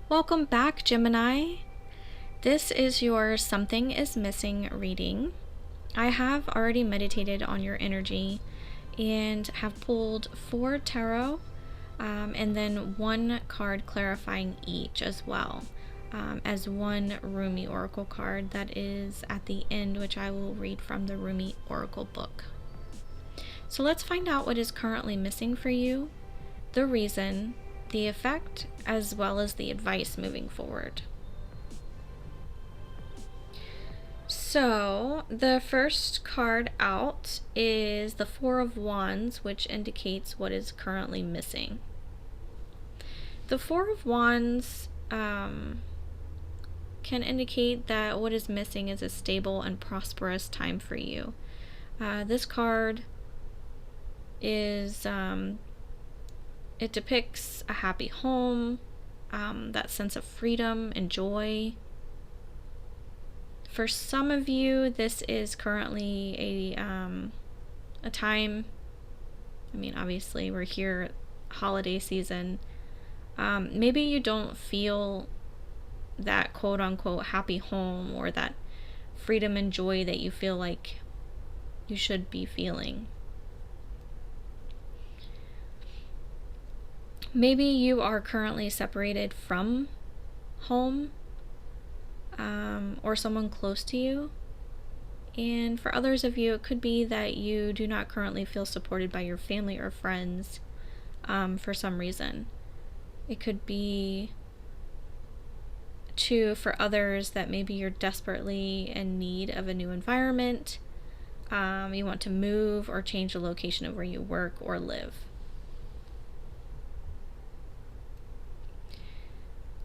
Welcome back, Gemini. This is your Something is Missing reading. I have already meditated on your energy and have pulled 4 tarot and then 1 card clarifying each as well, as 1 Rumi oracle card that is at the end, which I will read from the Rumi oracle book. So let's find out what is currently missing for you, the reason, the effect, as well as the advice moving forward. So the first card out is the 4 of Wands, which indicates what is currently missing. The 4 of Wands can indicate that what is missing is a stable and prosperous time for you. This card is it depicts a happy home, that sense of freedom and joy. For some of you, this is currently a time, I mean, obviously we're here holiday season. Maybe you don't feel that quote unquote happy home or that freedom and joy that you feel like you should be feeling. Maybe you are currently separated from home, or someone close to you. And for others of you, it could be that you do not currently feel supported by your family or friends for some reason. It could be for others that maybe you're desperately in need of a new environment. You want to move or change the location of where you work or live.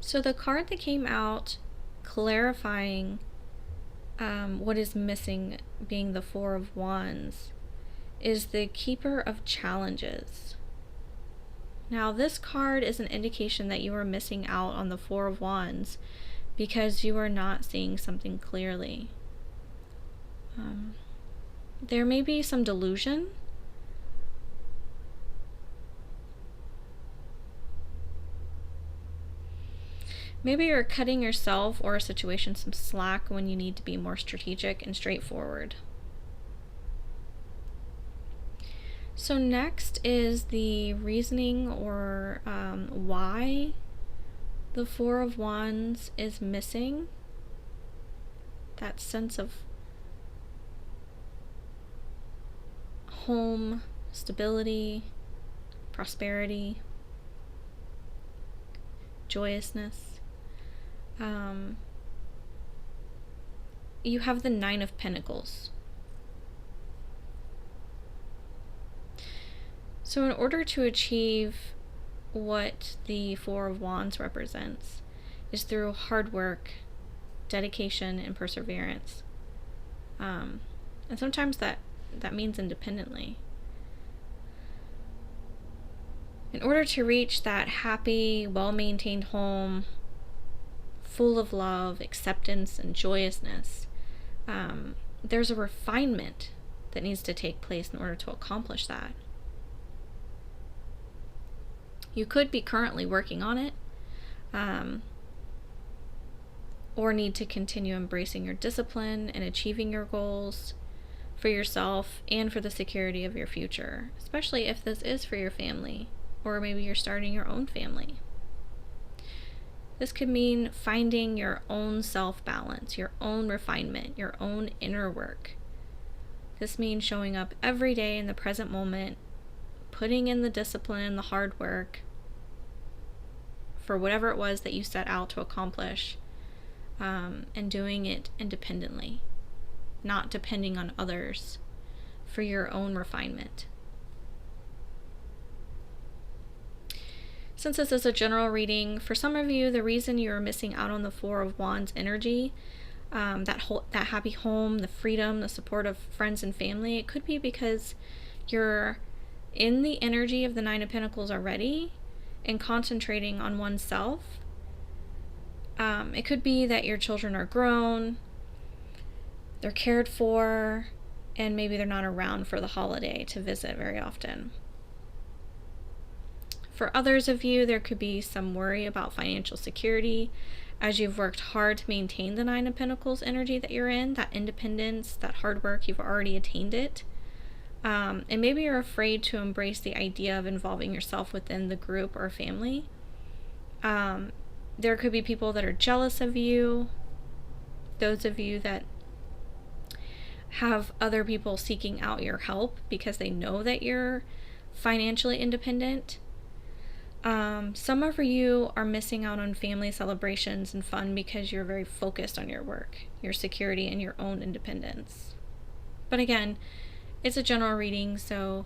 So the card that came out clarifying what is missing, being the 4 of Wands, is the Keeper of Challenges. Now this card is an indication that you are missing out on the 4 of Wands because you are not seeing something clearly. There may be some delusion. Maybe you're cutting yourself or a situation some slack when you need to be more strategic and straightforward. So next is the reasoning or why the 4 of Wands is missing. That sense of home, stability, prosperity, joyousness. You have the 9 of Pentacles. So in order to achieve what the 4 of Wands represents is through hard work, dedication, and perseverance. And sometimes that means independently. In order to reach that happy, well-maintained home, full of love, acceptance, and joyousness, there's a refinement that needs to take place in order to accomplish that. You could be currently working on it, or need to continue embracing your discipline and achieving your goals for yourself and for the security of your future, especially if this is for your family, or maybe you're starting your own family. This could mean finding your own self-balance, your own refinement, your own inner work. This means showing up every day in the present moment, putting in the discipline, the hard work for whatever it was that you set out to accomplish, and doing it independently, not depending on others for your own refinement. Since this is a general reading, for some of you, the reason you're missing out on the 4 of Wands energy, that happy home, the freedom, the support of friends and family, it could be because you're in the energy of the 9 of Pentacles already and concentrating on oneself. It could be that your children are grown, they're cared for, and maybe they're not around for the holiday to visit very often. For others of you, there could be some worry about financial security as you've worked hard to maintain the Nine of Pentacles energy that you're in, that independence, that hard work, you've already attained it. And maybe you're afraid to embrace the idea of involving yourself within the group or family. There could be people that are jealous of you, those of you that have other people seeking out your help because they know that you're financially independent. Some of you are missing out on family celebrations and fun because you're very focused on your work, your security, and your own independence. But again, it's a general reading, so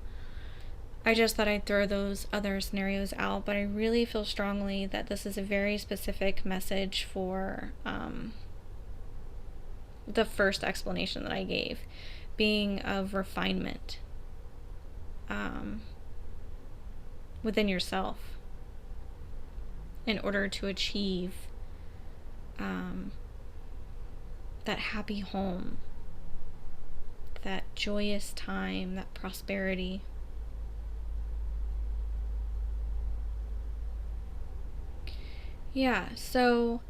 I just thought I'd throw those other scenarios out, but I really feel strongly that this is a very specific message for the first explanation that I gave, being of refinement within yourself in order to achieve that happy home, that joyous time, that prosperity. Yeah, so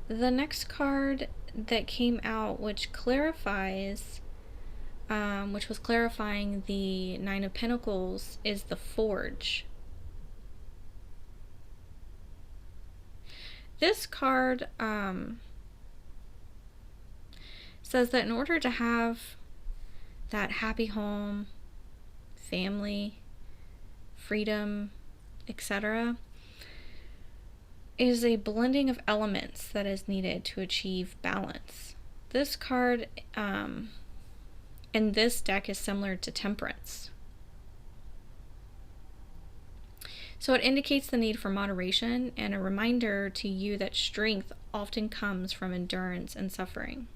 the next card that came out, which clarifies, which was clarifying the Nine of Pentacles, is the Forge. This card says that in order to have that happy home, family, freedom, etc., is a blending of elements that is needed to achieve balance. This card in this deck is similar to Temperance. So it indicates the need for moderation and a reminder to you that strength often comes from endurance and suffering.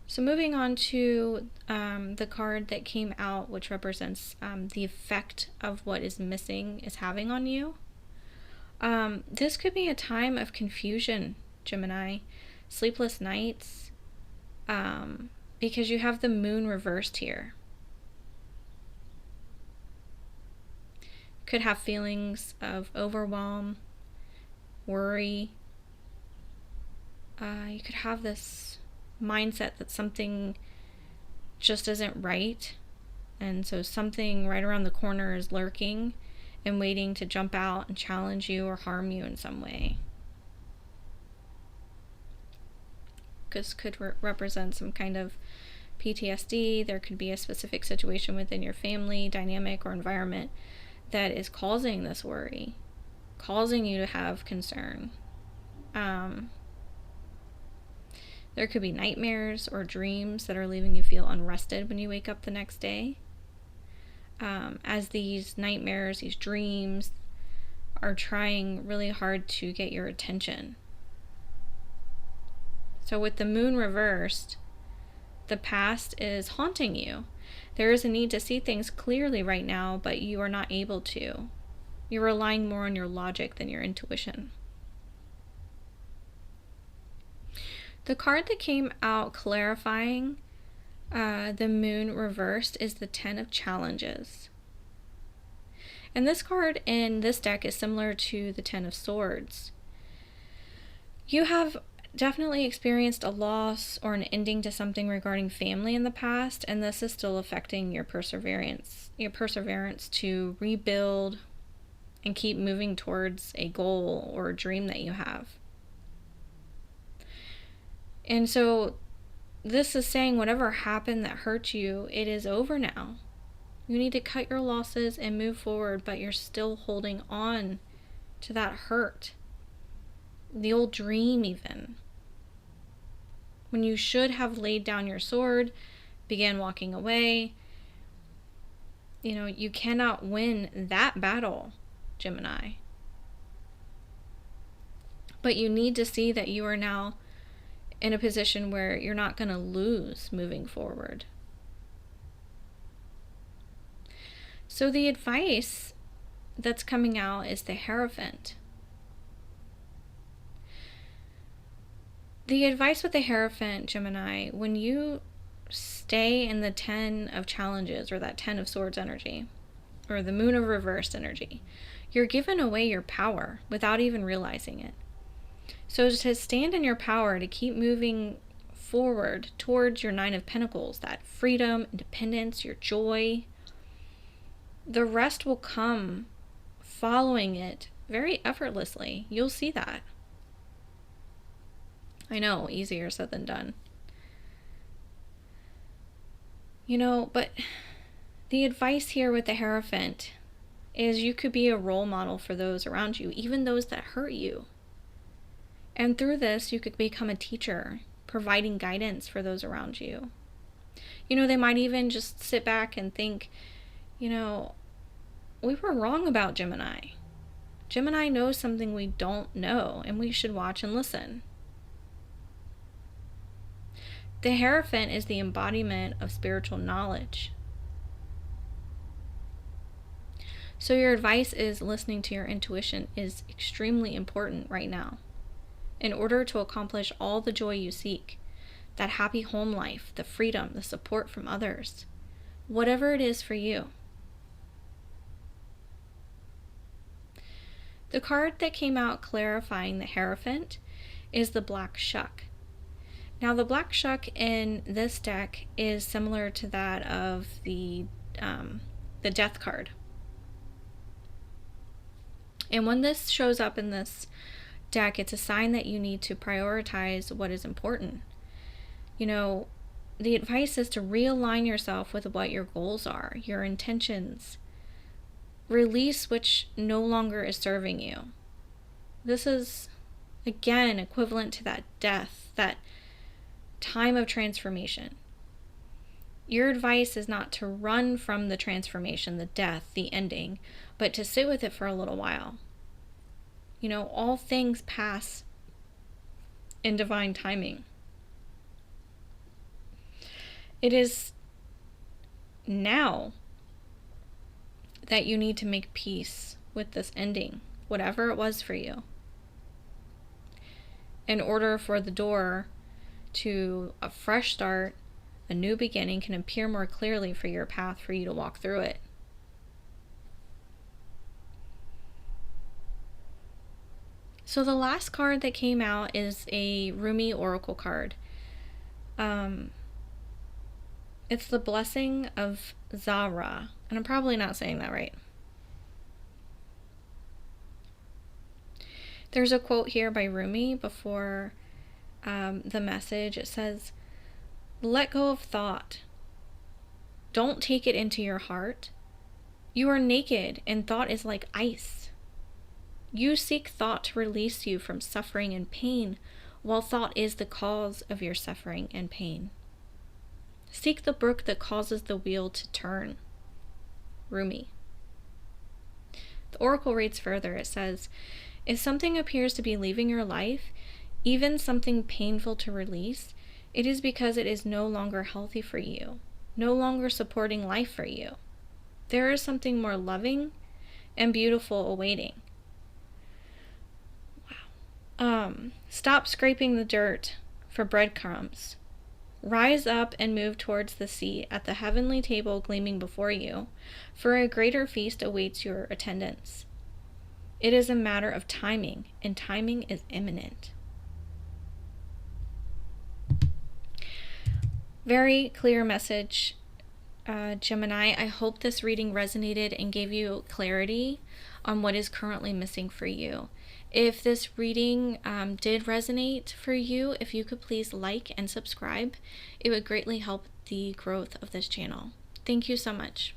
So moving on to the card that came out, which represents the effect of what is missing is having on you. This could be a time of confusion, Gemini, sleepless nights, because you have the moon reversed here. Could have feelings of overwhelm, worry. You could have this mindset that something just isn't right, and so something right around the corner is lurking and waiting to jump out and challenge you or harm you in some way. This could represent some kind of PTSD. There could be a specific situation within your family dynamic or environment that is causing this worry, causing you to have concern. There could be nightmares or dreams that are leaving you feel unrested when you wake up the next day. As these nightmares, these dreams are trying really hard to get your attention. So with the moon reversed, the past is haunting you. There is a need to see things clearly right now, but you are not able to. You're relying more on your logic than your intuition. The card that came out clarifying the moon reversed is the Ten of Challenges. And this card in this deck is similar to the Ten of Swords. You have definitely experienced a loss or an ending to something regarding family in the past, and this is still affecting your perseverance to rebuild and keep moving towards a goal or a dream that you have. And so this is saying whatever happened that hurt you, it is over now. You need to cut your losses and move forward, but you're still holding on to that hurt. The old dream even. When you should have laid down your sword, began walking away. You cannot win that battle, Gemini. But you need to see that you are now in a position where you're not going to lose moving forward. So the advice that's coming out is the Hierophant. The advice with the Hierophant, Gemini, when you stay in the 10 of challenges, or that 10 of swords energy, or the moon of reversed energy, you're giving away your power without even realizing it. So to stand in your power, to keep moving forward towards your 9 of Pentacles, that freedom, independence, your joy, the rest will come following it very effortlessly. You'll see that. I know, easier said than done. But the advice here with the Hierophant is you could be a role model for those around you, even those that hurt you. And through this, you could become a teacher, providing guidance for those around you. They might even just sit back and think, we were wrong about Gemini. Gemini knows something we don't know, and we should watch and listen. The Hierophant is the embodiment of spiritual knowledge. So your advice is listening to your intuition is extremely important right now in order to accomplish all the joy you seek, that happy home life, the freedom, the support from others, whatever it is for you. The card that came out clarifying the Hierophant is the Black Shuck. Now, the Black Shuck in this deck is similar to that of the Death card. And when this shows up in this deck, it's a sign that you need to prioritize what is important. The advice is to realign yourself with what your goals are, your intentions. Release which no longer is serving you. This is, again, equivalent to that death, that time of transformation. Your advice is not to run from the transformation, the death, the ending, but to sit with it for a little while. All things pass in divine timing. It is now that you need to make peace with this ending, whatever it was for you, in order for the door to a fresh start, a new beginning, can appear more clearly for your path, for you to walk through it. So the last card that came out is a Rumi oracle card. It's the Blessing of Zahra, and I'm probably not saying that right. There's a quote here by Rumi before the message. It says, "Let go of thought. Don't take it into your heart. You are naked, and thought is like ice. You seek thought to release you from suffering and pain, while thought is the cause of your suffering and pain. Seek the brook that causes the wheel to turn." Rumi. The oracle reads further. It says, "If something appears to be leaving your life, even something painful to release, it is because it is no longer healthy for you, no longer supporting life for you. There is something more loving and beautiful awaiting. Wow. Stop scraping the dirt for breadcrumbs. Rise up and move towards the seat at the heavenly table gleaming before you, for a greater feast awaits your attendance. It is a matter of timing, and timing is imminent." Very clear message, Gemini. I hope this reading resonated and gave you clarity on what is currently missing for you. If this reading did resonate for you, if you could please like and subscribe, it would greatly help the growth of this channel. Thank you so much.